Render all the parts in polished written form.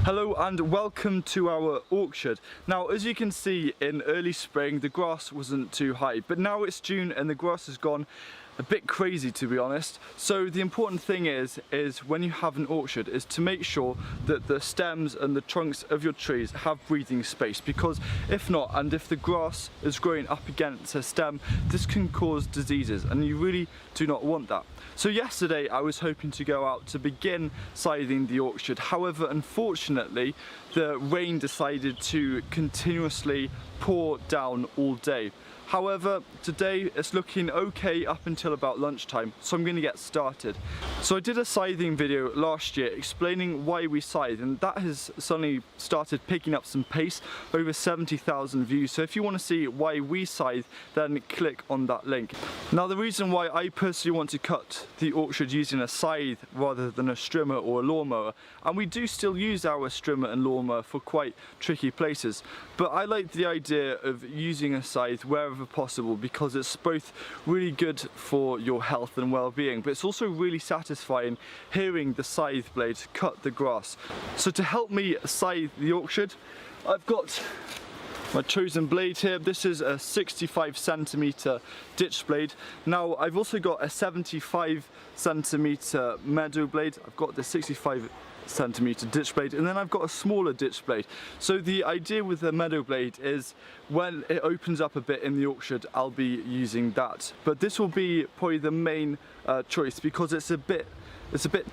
Hello and welcome to our orchard. Now, as you can see, in early spring the grass wasn't too high, but now it's June and the grass has gone a bit crazy, to be honest. So the important thing is when you have an orchard is to make sure that the stems and the trunks of your trees have breathing space, because if not, and if the grass is growing up against a stem, this can cause diseases and you really do not want that. So yesterday I was hoping to go out to begin scything the orchard. However, unfortunately the rain decided to continuously pour down all day. However, today it's looking okay up until about lunchtime, so I'm going to get started. So I did a scything video last year explaining why we scythe, and that has suddenly started picking up some pace, over 70,000 views. So if you want to see why we scythe, then click on that link. Now, the reason why I personally want to cut the orchard using a scythe rather than a strimmer or a lawnmower, and we do still use our strimmer and lawnmower for quite tricky places, but I like the idea of using a scythe wherever possible, because it's both really good for your health and well-being, but it's also really satisfying hearing the scythe blade cut the grass. So to help me scythe the orchard, I've got my chosen blade here. This is a 65cm ditch blade. Now I've also got a 75cm meadow blade. I've got the 65cm ditch blade, and then I've got a smaller ditch blade. So the idea with the meadow blade is when it opens up a bit in the orchard, I'll be using that. But this will be probably the main choice, because it's a bit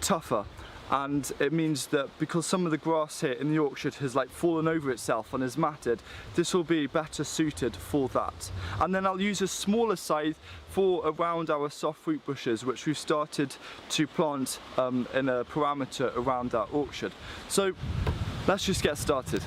tougher. And it means that because some of the grass here in the orchard has like fallen over itself and is matted, this will be better suited for that. And then I'll use a smaller scythe for around our soft fruit bushes, which we've started to plant in a parameter around our orchard. So let's just get started.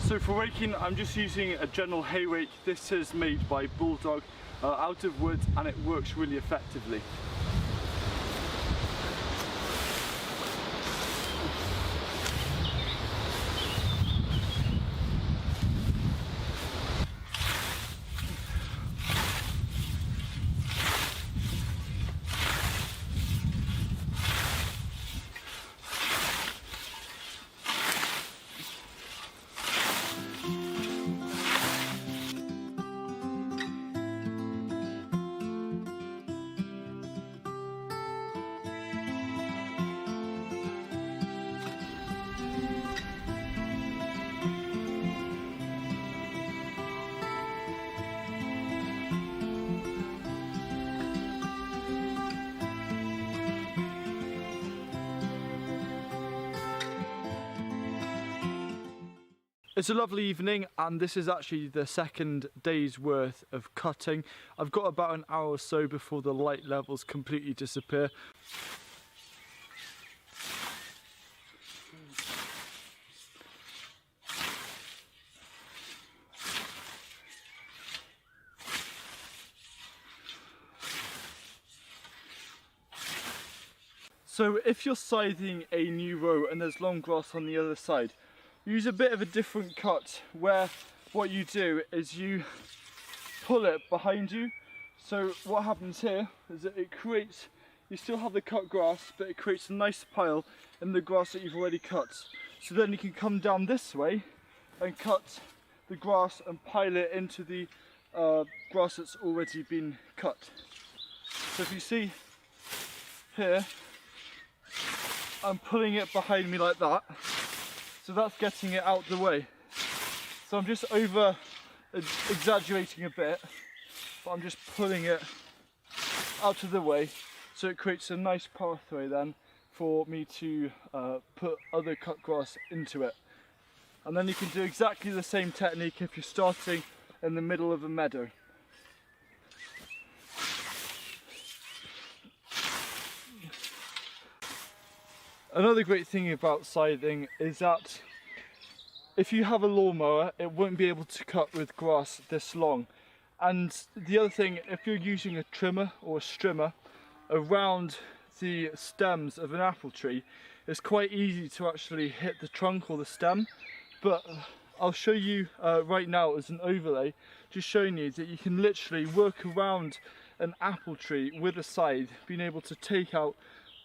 So for raking, I'm just using a general hay rake. This is made by Bulldog, out of wood, and it works really effectively. It's a lovely evening, and this is actually the second day's worth of cutting. I've got about an hour or so before the light levels completely disappear. So if you're scything a new row and there's long grass on the other side, use a bit of a different cut, where what you do is you pull it behind you. So what happens here is that it creates, you still have the cut grass, but it creates a nice pile in the grass that you've already cut. So then you can come down this way and cut the grass and pile it into the grass that's already been cut. So if you see here, I'm pulling it behind me like that. So that's getting it out the way. So I'm just over exaggerating a bit, but I'm just pulling it out of the way so it creates a nice pathway then for me to put other cut grass into it. And then you can do exactly the same technique if you're starting in the middle of a meadow. Another great thing about scything is that if you have a lawnmower, it won't be able to cut with grass this long. And the other thing, if you're using a trimmer or a strimmer around the stems of an apple tree, it's quite easy to actually hit the trunk or the stem. But I'll show you right now as an overlay, just showing you that you can literally work around an apple tree with a scythe, being able to take out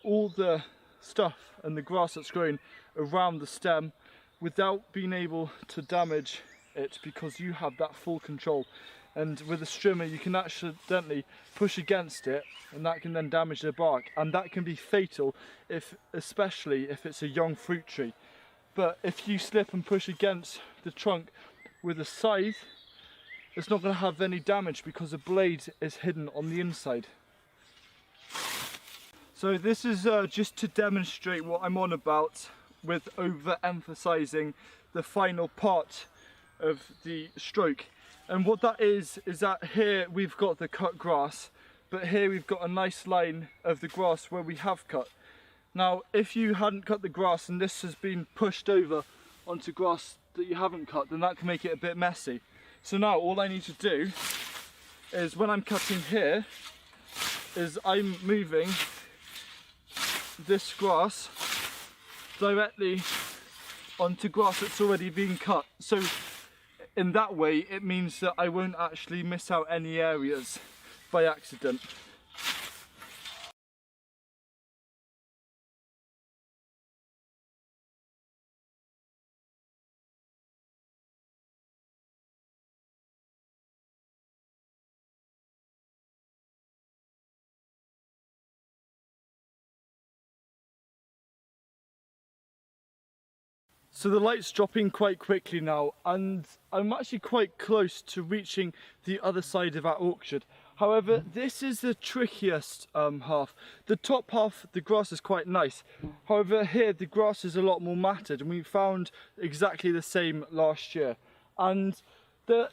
all the stuff and the grass that's growing around the stem without being able to damage it, because you have that full control. And with a strimmer you can accidentally push against it and that can then damage the bark, and that can be fatal especially if it's a young fruit tree. But if you slip and push against the trunk with a scythe, it's not going to have any damage because the blade is hidden on the inside. So this is just to demonstrate what I'm on about with overemphasizing the final part of the stroke. And what that is that here we've got the cut grass, but here we've got a nice line of the grass where we have cut. Now, if you hadn't cut the grass and this has been pushed over onto grass that you haven't cut, then that can make it a bit messy. So now all I need to do is, when I'm cutting here, is I'm moving this grass directly onto grass that's already been cut. So in that way it means that I won't actually miss out any areas by accident. So the light's dropping quite quickly now, and I'm actually quite close to reaching the other side of our orchard. However, this is the trickiest half. The top half, the grass is quite nice. However, here the grass is a lot more matted, and we found exactly the same last year. And the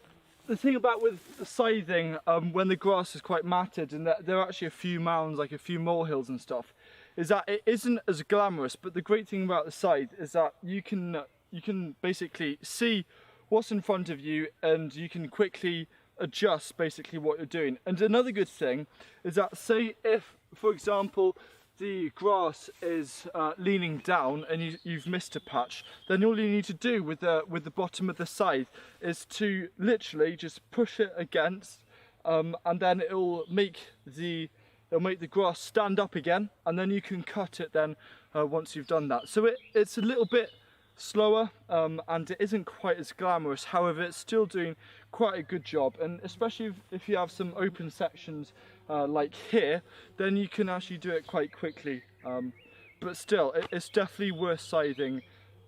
thing about with scything, when the grass is quite matted and there are actually a few mounds, like a few molehills and stuff, is that it isn't as glamorous. But the great thing about the scythe is that you can basically see what's in front of you and you can quickly adjust basically what you're doing. And another good thing is that, say if, for example, the grass is leaning down and you've missed a patch, then all you need to do with the bottom of the scythe is to literally just push it against, and then it'll make the grass stand up again, and then you can cut it then once you've done that. So it's a little bit slower and it isn't quite as glamorous. However, it's still doing quite a good job, and especially if you have some open sections like here, then you can actually do it quite quickly. But still, it's definitely worth scything,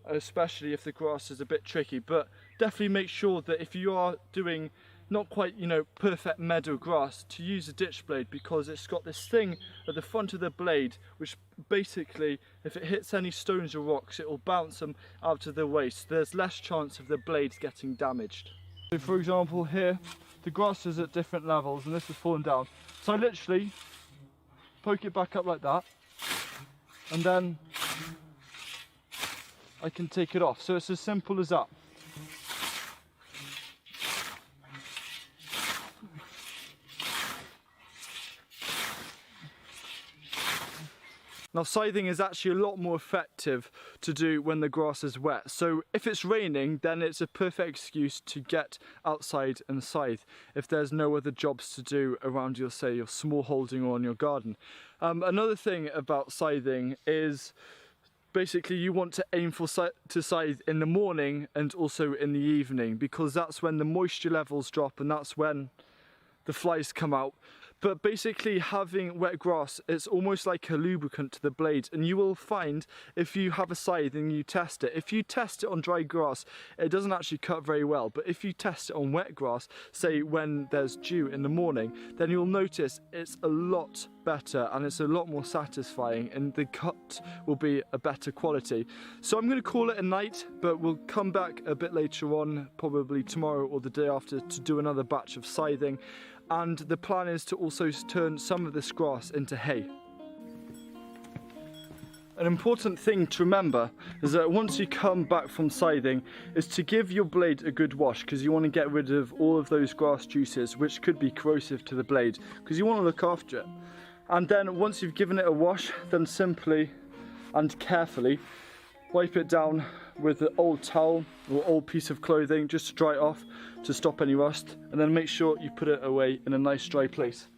especially if the grass is a bit tricky. But definitely make sure that if you are doing not quite, perfect meadow grass, to use a ditch blade, because it's got this thing at the front of the blade which basically, if it hits any stones or rocks, it will bounce them out of the way, so there's less chance of the blades getting damaged. So for example here, the grass is at different levels and this has fallen down, so I literally poke it back up like that, and then I can take it off. So it's as simple as that. Now, scything is actually a lot more effective to do when the grass is wet. So if it's raining, then it's a perfect excuse to get outside and scythe if there's no other jobs to do around your, say, your small holding or in your garden. Another thing about scything is basically you want to aim to scythe in the morning and also in the evening, because that's when the moisture levels drop and that's when the flies come out. But basically having wet grass, it's almost like a lubricant to the blades, and you will find if you have a scythe and you test it, if you test it on dry grass, it doesn't actually cut very well. But if you test it on wet grass, say when there's dew in the morning, then you'll notice it's a lot better and it's a lot more satisfying, and the cut will be a better quality. So I'm going to call it a night, but we'll come back a bit later on, probably tomorrow or the day after, to do another batch of scything. And the plan is to also turn some of this grass into hay. An important thing to remember is that once you come back from scything is to give your blade a good wash, because you want to get rid of all of those grass juices which could be corrosive to the blade, because you want to look after it. And then once you've given it a wash, then simply and carefully wipe it down with an old towel or old piece of clothing just to dry it off, to stop any rust, and then make sure you put it away in a nice dry place.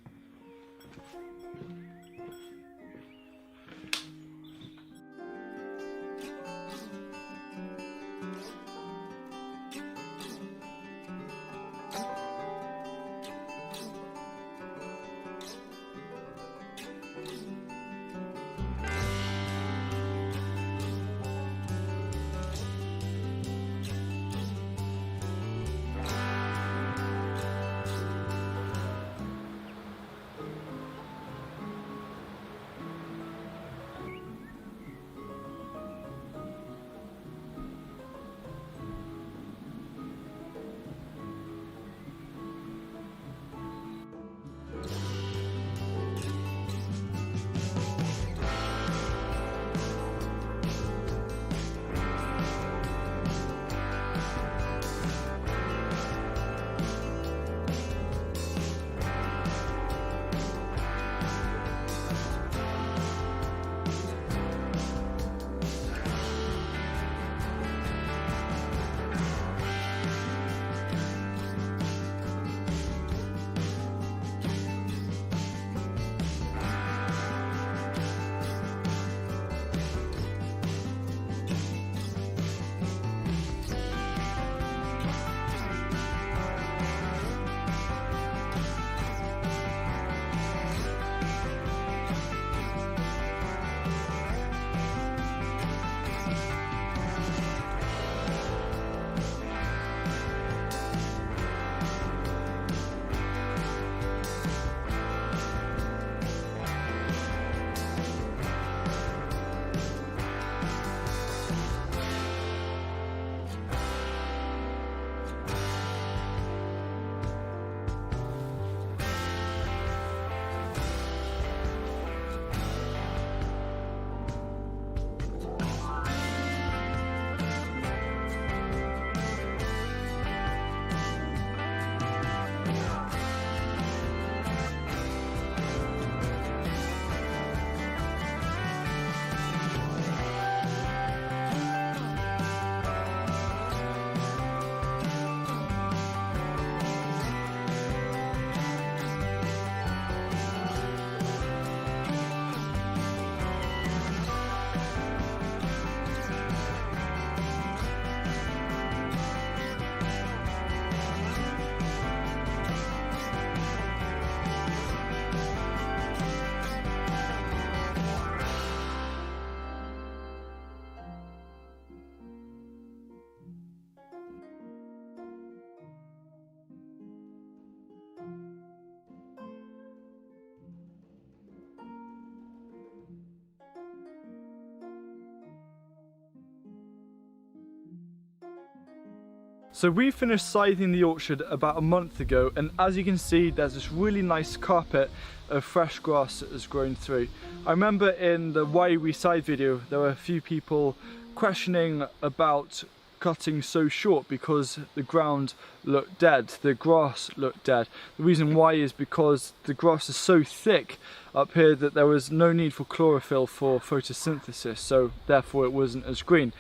So we finished scything the orchard about a month ago, and as you can see there's this really nice carpet of fresh grass that has grown through. I remember in the Why We Scythe video there were a few people questioning about cutting so short because the ground looked dead, the grass looked dead. The reason why is because the grass is so thick up here that there was no need for chlorophyll for photosynthesis, so therefore it wasn't as green.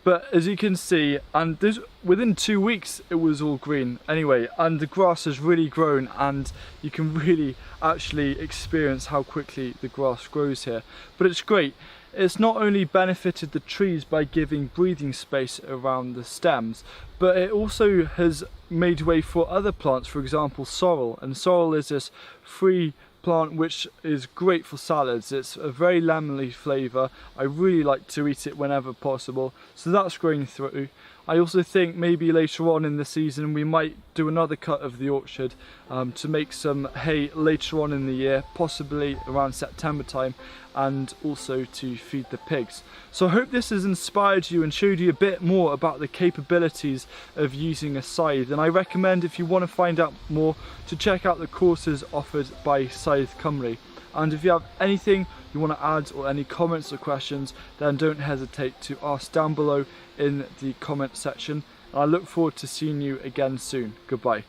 But as you can see, and within 2 weeks it was all green anyway, and the grass has really grown, and you can really actually experience how quickly the grass grows here. But it's great. it's not only benefited the trees by giving breathing space around the stems, but it also has made way for other plants, for example sorrel. And sorrel is this free plant which is great for salads. It's a very lemony flavour. I really like to eat it whenever possible, so that's growing through. I also think maybe later on in the season we might do another cut of the orchard to make some hay later on in the year, possibly around September time, and also to feed the pigs. So I hope this has inspired you and showed you a bit more about the capabilities of using a scythe, and I recommend, if you want to find out more, to check out the courses offered by Scythe Cymru. And if you have anything you want to add or any comments or questions, then don't hesitate to ask down below in the comment section. I look forward to seeing you again soon. Goodbye.